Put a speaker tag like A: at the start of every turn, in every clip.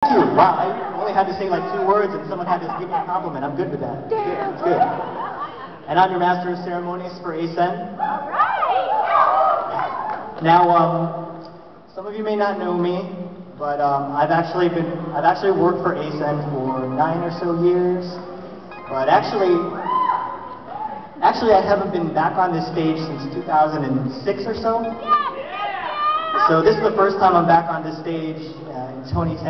A: Thank you. Wow, I only had to say like 2 words and someone had to give me a compliment. I'm good with that. It's good. It's good. And I'm your master of ceremonies for Acen.
B: Alright!
A: Now, some of you may not know me, but I've actually worked for Acen for 9 or so years. But actually I haven't been back on this stage since 2006 or so. So this is the first time I'm back on this stage in 2010,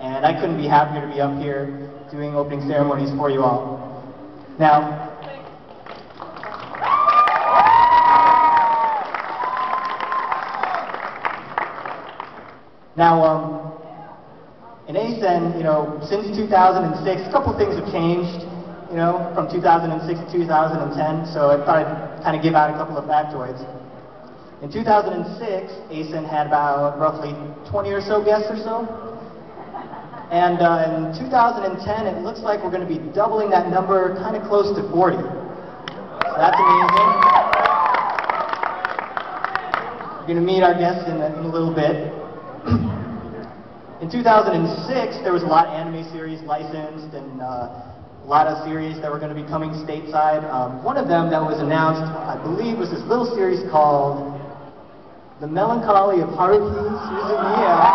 A: and I couldn't be happier to be up here doing opening ceremonies for you all. Now, in Acen, since 2006, a couple things have changed, from 2006 to 2010, so I thought I'd kind of give out a couple of factoids. In 2006, Acen had about roughly 20 or so guests or so. And in 2010, it looks like we're going to be doubling that number, kind of close to 40. So that's amazing. You're going to meet our guests in a little bit. In 2006, there was a lot of anime series licensed and a lot of series that were going to be coming stateside. One of them that was announced, I believe, was this little series called The Melancholy of Haruhi Suzumiya.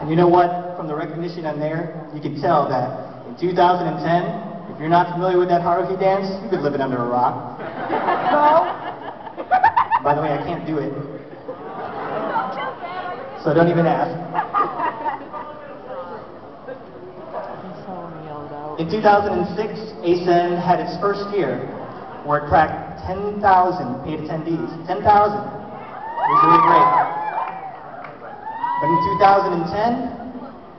A: And you know what? From the recognition on there, you can tell that in 2010, if you're not familiar with that Haruhi dance, you've been living under a rock. No. By the way, I can't do it. So don't even ask. In 2006, Acen had its first year where it cracked 10,000 paid attendees. 10,000. It was really great. But in 2010,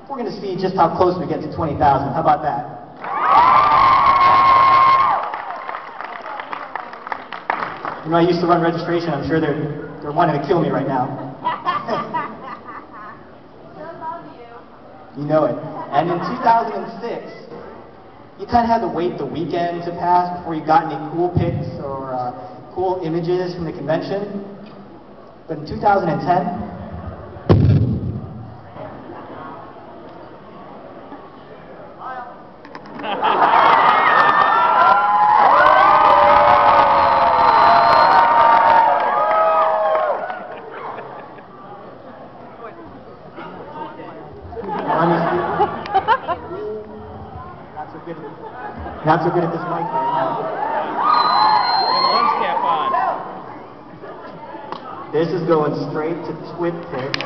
A: we're going to see just how close we get to 20,000. How about that? I used to run registration. I'm sure they're wanting to kill me right now.
B: Still love you.
A: You know it. And in 2006, you kind of had to wait the weekend to pass before you got any cool pics or cool images from the convention. But in 2010, not so good at this mic right now.
C: Get the lens cap on.
A: This is going straight to twit pic,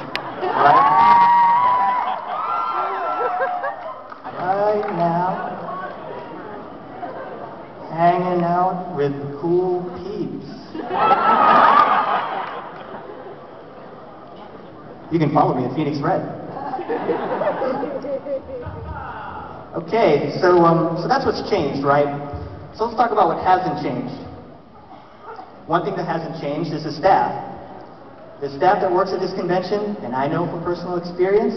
A: right? Right now, hanging out with cool peeps. You can follow me at Phoenix Red. Okay, so that's what's changed, right? So let's talk about what hasn't changed. One thing that hasn't changed is the staff. The staff that works at this convention, and I know from personal experience,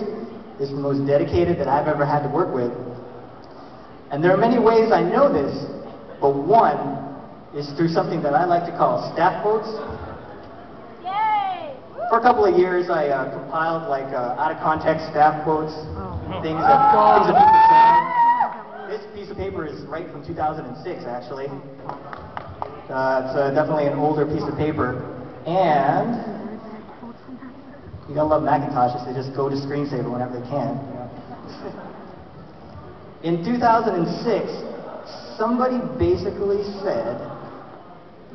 A: is the most dedicated that I've ever had to work with. And there are many ways I know this, but one is through something that I like to call staff quotes.
B: Yay!
A: For a couple of years, I compiled like out-of-context staff quotes, things that people say. This piece of paper is right from 2006, actually. It's definitely an older piece of paper. And you gotta love Macintoshes. They just go to screensaver whenever they can. In 2006, somebody basically said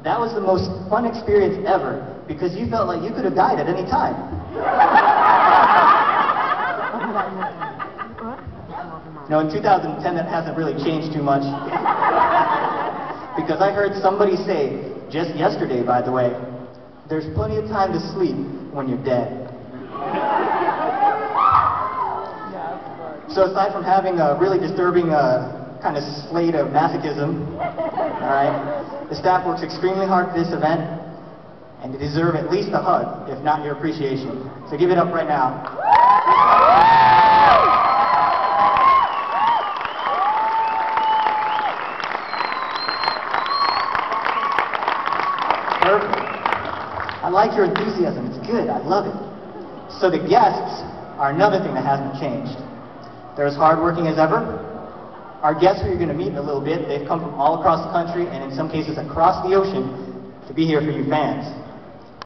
A: that was the most fun experience ever because you felt like you could have died at any time. In 2010, that hasn't really changed too much. Because I heard somebody say, just yesterday, by the way, there's plenty of time to sleep when you're dead. So aside from having a really disturbing kind of slate of masochism, all right, the staff works extremely hard for this event, and they deserve at least a hug, if not your appreciation. So give it up right now. Perfect. I like your enthusiasm. It's good. I love it. So the guests are another thing that hasn't changed. They're as hardworking as ever. Our guests, who you're going to meet in a little bit, they've come from all across the country and in some cases across the ocean to be here for you fans.